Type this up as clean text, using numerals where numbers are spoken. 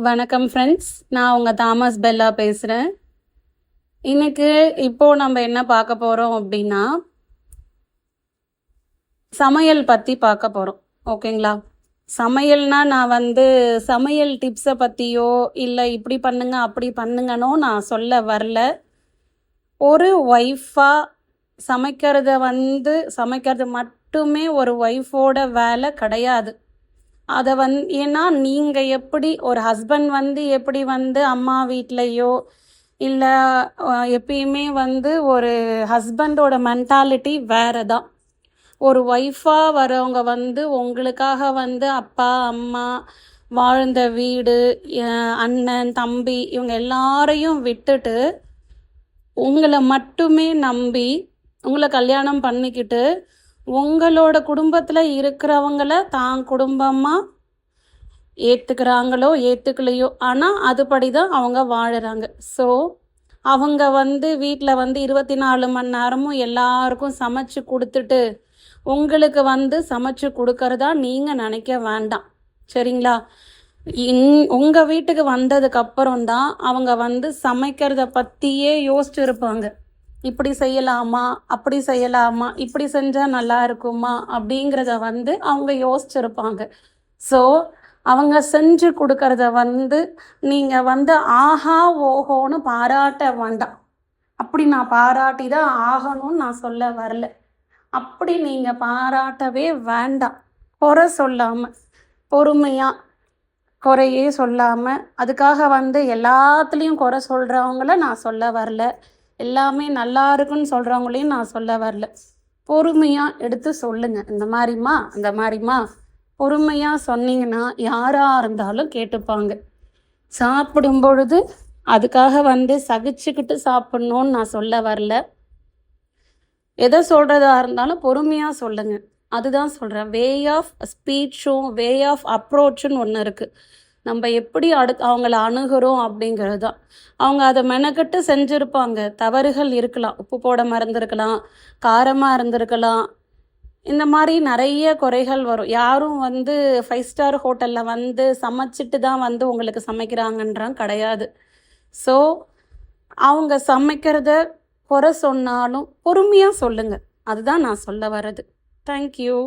வணக்கம் ஃப்ரெண்ட்ஸ், நான் உங்கள் தாமஸ் பெல்லா பேசுகிறேன். இப்போது நம்ம என்ன பார்க்க போகிறோம் அப்படின்னா, சமையல் பற்றி பார்க்க போகிறோம். ஓகேங்களா? சமையல்னா நான் சமையல் டிப்ஸை பற்றியோ இல்லை இப்படி பண்ணுங்க அப்படி பண்ணுங்கன்னோ நான் சொல்ல வரல. ஒரு ஒய்ஃபாக சமைக்கிறது மட்டுமே ஒரு ஒய்ஃபோட வேலை கிடையாது. அதை ஏன்னா நீங்கள் எப்படி ஒரு ஹஸ்பண்ட் எப்படி அம்மா வீட்லேயோ இல்லை எப்பயுமே ஒரு ஹஸ்பண்டோட மென்டாலிட்டி வேறு தான். ஒரு ஒய்ஃபாக வரவங்க உங்களுக்காக அப்பா அம்மா வாழ்ந்த வீடு, அண்ணன் தம்பி இவங்க எல்லாரையும் விட்டுட்டு உங்களை மட்டுமே நம்பி உங்களை கல்யாணம் பண்ணிக்கிட்டு உங்களோட குடும்பத்தில் இருக்கிறவங்கள தான் குடும்பமாக ஏற்றுக்கிறாங்களோ ஏற்றுக்கலையோ, ஆனால் அதுபடி தான் அவங்க வாழுறாங்க. ஸோ அவங்க வீட்டில் 24 மணி நேரமும் எல்லாருக்கும் சமைச்சு கொடுத்துட்டு உங்களுக்கு சமைச்சு கொடுக்கறதா நீங்கள் நினைக்க வேண்டாம். சரிங்களா? உங்கள் வீட்டுக்கு வந்ததுக்கப்புறம் தான் அவங்க சமைக்கிறத பற்றியே யோசிச்சு இருப்பாங்க. இப்படி செய்யலாமா, அப்படி செய்யலாமா, இப்படி செஞ்சால் நல்லா இருக்குமா அப்படிங்கிறத அவங்க யோசிச்சிருப்பாங்க. ஸோ அவங்க செஞ்சு கொடுக்கறத நீங்கள் ஆஹா ஓஹோன்னு பாராட்ட வேண்டாம். அப்படி நான் பாராட்டி தான் ஆகணும்னு நான் சொல்ல வரல. அப்படி நீங்கள் பாராட்டவே வேண்டாம். குறை சொல்லாமல் பொறுமையாக குறையே சொல்லாமல், அதுக்காக எல்லாத்துலேயும் குறை சொல்கிறவங்கள நான் சொல்ல வரல. எல்லாமே நல்லா இருக்குன்னு சொல்கிறவங்களையும் நான் சொல்ல வரல. பொறுமையாக எடுத்து சொல்லுங்கள். இந்த மாதிரிம்மா அந்த மாதிரிம்மா பொறுமையாக சொன்னீங்கன்னா யாராக இருந்தாலும் கேட்டுப்பாங்க. சாப்பிடும் பொழுது அதுக்காக சகிச்சுக்கிட்டு சாப்பிட்ணுன்னு நான் சொல்ல வரல. எதை சொல்கிறதா இருந்தாலும் பொறுமையாக சொல்லுங்கள். அதுதான் சொல்கிறேன். வே ஆஃப் ஸ்பீச்சும் வே ஆஃப் அப்ரோச்சுன்னு ஒன்று இருக்குது. நம்ம எப்படி அவங்கள அணுகிறோம் அப்படிங்கிறது தான். அவங்க அதை மெனக்கட்டு செஞ்சுருப்பாங்க. தவறுகள் இருக்கலாம், உப்பு போட மறந்துருக்கலாம், காரமாக இருந்திருக்கலாம், இந்த மாதிரி நிறைய குறைகள் வரும். யாரும் 5 ஸ்டார் ஹோட்டலில் சமைச்சிட்டு தான் உங்களுக்கு சமைக்கிறாங்கன்றான் கிடையாது. ஸோ அவங்க சமைக்கிறத குறை சொன்னாலும் பொறுமையாக சொல்லுங்கள். அதுதான் நான் சொல்ல வர்றது. தேங்க்யூ.